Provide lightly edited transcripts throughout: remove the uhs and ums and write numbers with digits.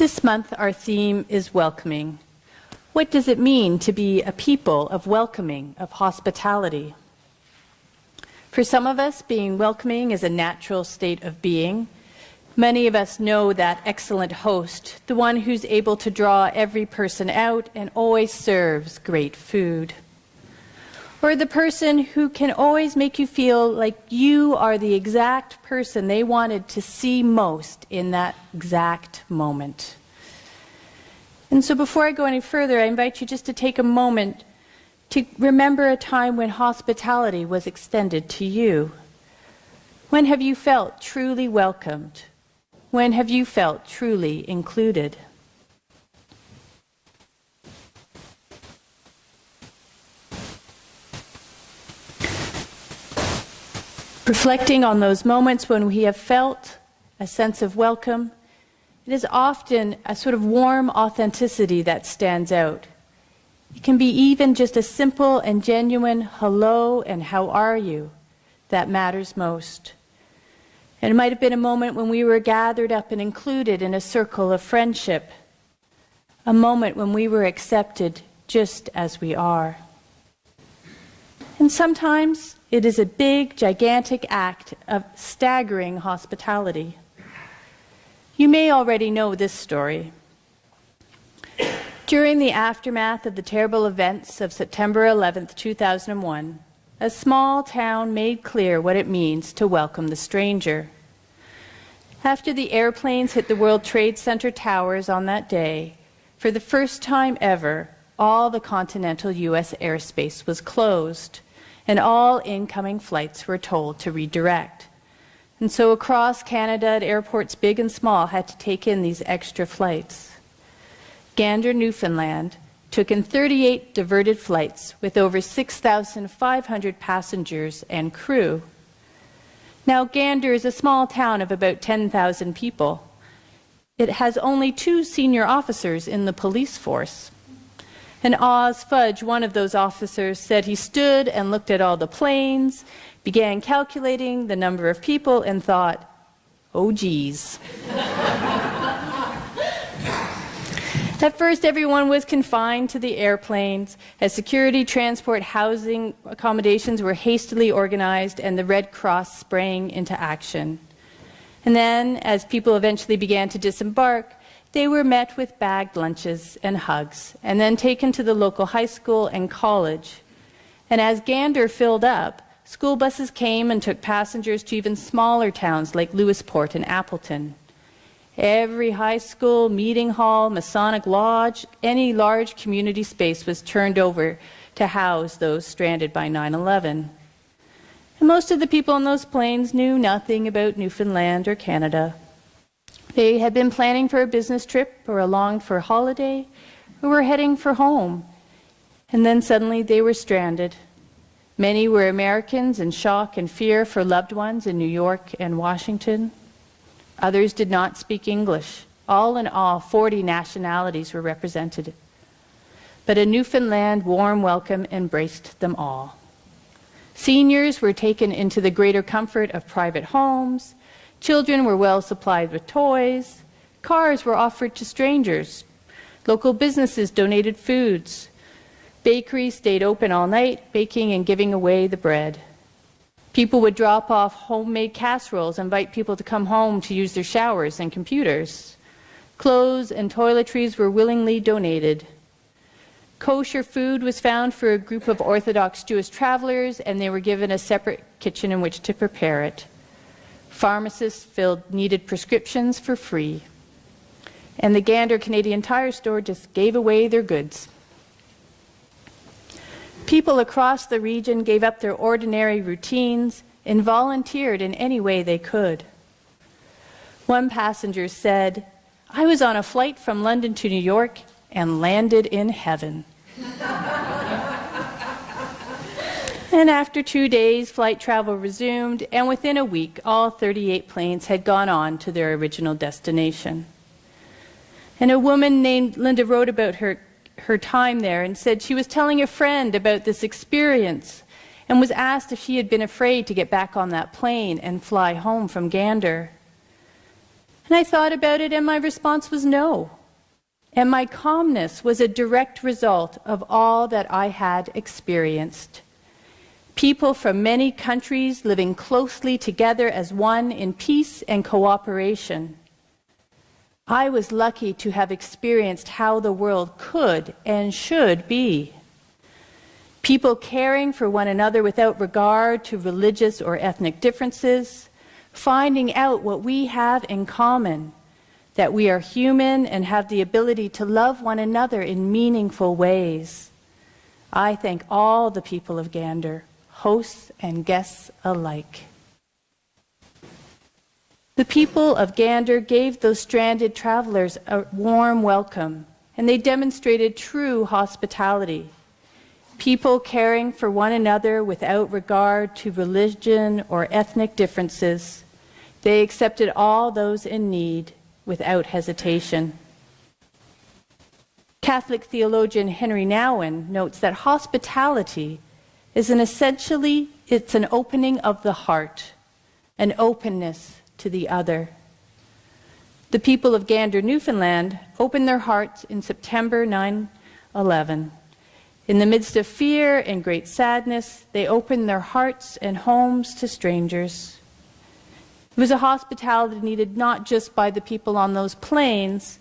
This month, our theme is welcoming. What does it mean to be a people of welcoming, of hospitality? For some of us, being welcoming is a natural state of being. Many of us know that excellent host, the one who's able to draw every person out and always serves great food. Or the person who can always make you feel like you are the exact person they wanted to see most in that exact moment. And so before I go any further, I invite you just to take a moment to remember a time when hospitality was extended to you. When have you felt truly welcomed? When have you felt truly included? Reflecting on those moments when we have felt a sense of welcome, it is often a sort of warm authenticity that stands out. It can be even just a simple and genuine hello and how are you that matters most. And it might have been a moment when we were gathered up and included in a circle of friendship, a moment when we were accepted just as we are. And sometimes it is a big, gigantic act of staggering hospitality. You may already know this story. During the aftermath of the terrible events of September 11th, 2001, a small town made clear what it means to welcome the stranger. After the airplanes hit the World Trade Center towers on that day, for the first time ever, all the continental U.S. airspace was closed, and all incoming flights were told to redirect. And so across Canada, at airports big and small, had to take in these extra flights. Gander, Newfoundland, took in 38 diverted flights with over 6,500 passengers and crew. Now, Gander is a small town of about 10,000 people. It has only 2 senior officers in the police force. And Oz Fudge, one of those officers, said he stood and looked at all the planes, began calculating the number of people, and thought, oh geez. At first, everyone was confined to the airplanes as security, transport, housing accommodations were hastily organized and the Red Cross sprang into action. And then, as people eventually began to disembark, they were met with bagged lunches and hugs, and then taken to the local high school and college. And as Gander filled up, school buses came and took passengers to even smaller towns like Lewisport and Appleton. Every high school, meeting hall, Masonic lodge, any large community space was turned over to house those stranded by 9/11. And most of the people on those planes knew nothing about Newfoundland or Canada. They had been planning for a business trip or along for a holiday or were heading for home. And then suddenly they were stranded. Many were Americans in shock and fear for loved ones in New York and Washington. Others did not speak English. All in all, 40 nationalities were represented. But a Newfoundland warm welcome embraced them all. Seniors were taken into the greater comfort of private homes. Children were well supplied with toys. Cars were offered to strangers. Local businesses donated foods. Bakeries stayed open all night, baking and giving away the bread. People would drop off homemade casseroles and invite people to come home to use their showers and computers. Clothes and toiletries were willingly donated. Kosher food was found for a group of Orthodox Jewish travelers, and they were given a separate kitchen in which to prepare it. Pharmacists filled needed prescriptions for free. And the Gander Canadian Tire Store just gave away their goods. People across the region gave up their ordinary routines and volunteered in any way they could. One passenger said, "I was on a flight from London to New York and landed in heaven." And after 2 days, flight travel resumed, and within a week, all 38 planes had gone on to their original destination. And a woman named Linda wrote about her time there and said she was telling a friend about this experience and was asked if she had been afraid to get back on that plane and fly home from Gander. And I thought about it, and my response was no. And my calmness was a direct result of all that I had experienced. People from many countries living closely together as one in peace and cooperation. I was lucky to have experienced how the world could and should be. People caring for one another without regard to religious or ethnic differences, finding out what we have in common, that we are human and have the ability to love one another in meaningful ways. I thank all the people of Gander, hosts and guests alike. The people of Gander gave those stranded travelers a warm welcome, and they demonstrated true hospitality. People caring for one another without regard to religion or ethnic differences. They accepted all those in need without hesitation. Catholic theologian Henry Nouwen notes that hospitality is it's an opening of the heart, an openness to the other. The people of Gander, Newfoundland, opened their hearts in September 9/11. In the midst of fear and great sadness, they opened their hearts and homes to strangers. It was a hospitality needed not just by the people on those plains,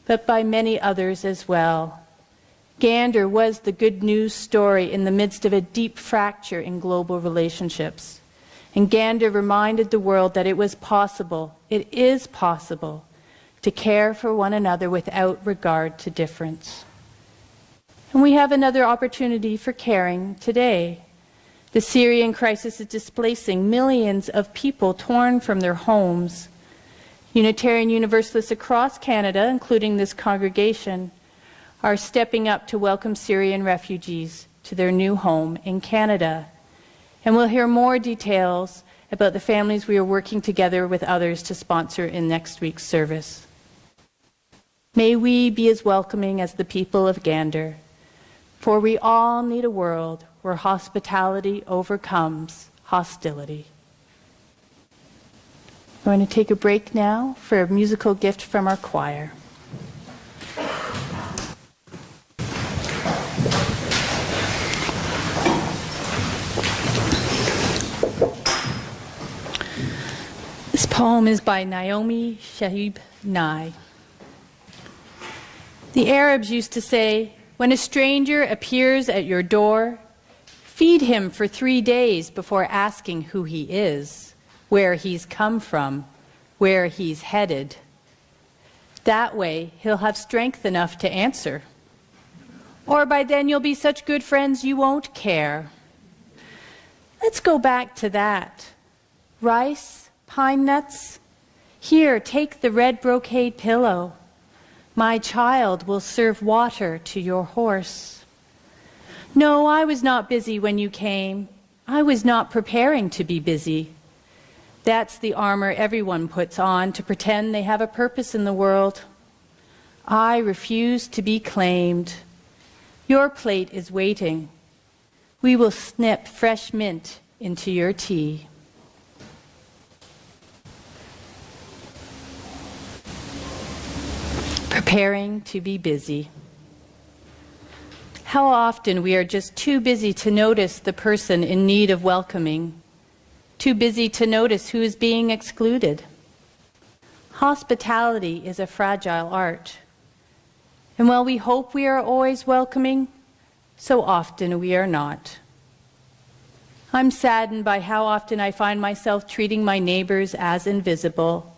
but by many others as well. Gander was the good news story in the midst of a deep fracture in global relationships. And Gander reminded the world that it was possible, it is possible, to care for one another without regard to difference. And we have another opportunity for caring today. The Syrian crisis is displacing millions of people torn from their homes. Unitarian Universalists across Canada, including this congregation, are stepping up to welcome Syrian refugees to their new home in Canada. And we'll hear more details about the families we are working together with others to sponsor in next week's service. May we be as welcoming as the people of Gander, for we all need a world where hospitality overcomes hostility. I'm going to take a break now for a musical gift from our choir. This poem is by Naomi Shahib Nye. The Arabs used to say, when a stranger appears at your door, feed him for 3 days before asking who he is, where he's come from, where he's headed. That way, he'll have strength enough to answer. Or by then you'll be such good friends you won't care. Let's go back to that. Rice, pine nuts? Here, take the red brocade pillow. My child will serve water to your horse. No, I was not busy when you came. I was not preparing to be busy. That's the armor everyone puts on to pretend they have a purpose in the world. I refuse to be claimed. Your plate is waiting. We will snip fresh mint into your tea. Preparing to be busy. How often we are just too busy to notice the person in need of welcoming, too busy to notice who is being excluded. Hospitality is a fragile art. And while we hope we are always welcoming, so often we are not. I'm saddened by how often I find myself treating my neighbors as invisible,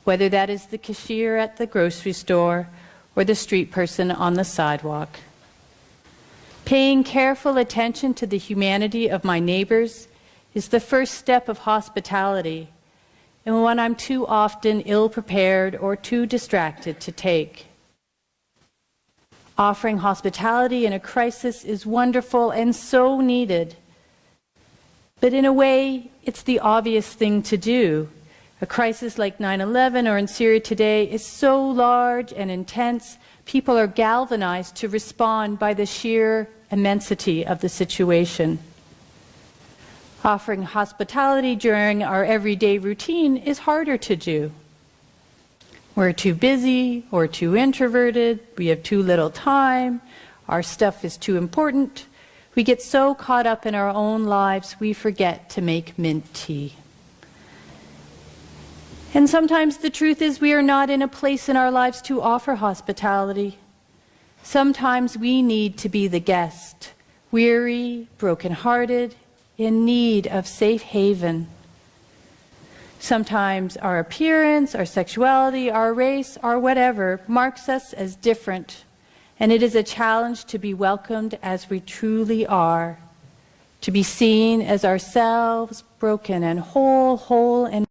whether that is the cashier at the grocery store or the street person on the sidewalk. Paying careful attention to the humanity of my neighbors is the first step of hospitality, and one I'm too often ill-prepared or too distracted to take. Offering hospitality in a crisis is wonderful and so needed, but in a way, it's the obvious thing to do. A crisis like 9/11 or in Syria today is so large and intense, people are galvanized to respond by the sheer immensity of the situation. Offering hospitality during our everyday routine is harder to do. We're too busy or too introverted. We have too little time. Our stuff is too important. We get so caught up in our own lives, we forget to make mint tea. And sometimes the truth is we are not in a place in our lives to offer hospitality. Sometimes we need to be the guest, weary, brokenhearted, in need of safe haven. Sometimes our appearance, our sexuality, our race, our whatever marks us as different, and it is a challenge to be welcomed as we truly are, to be seen as ourselves, broken and whole and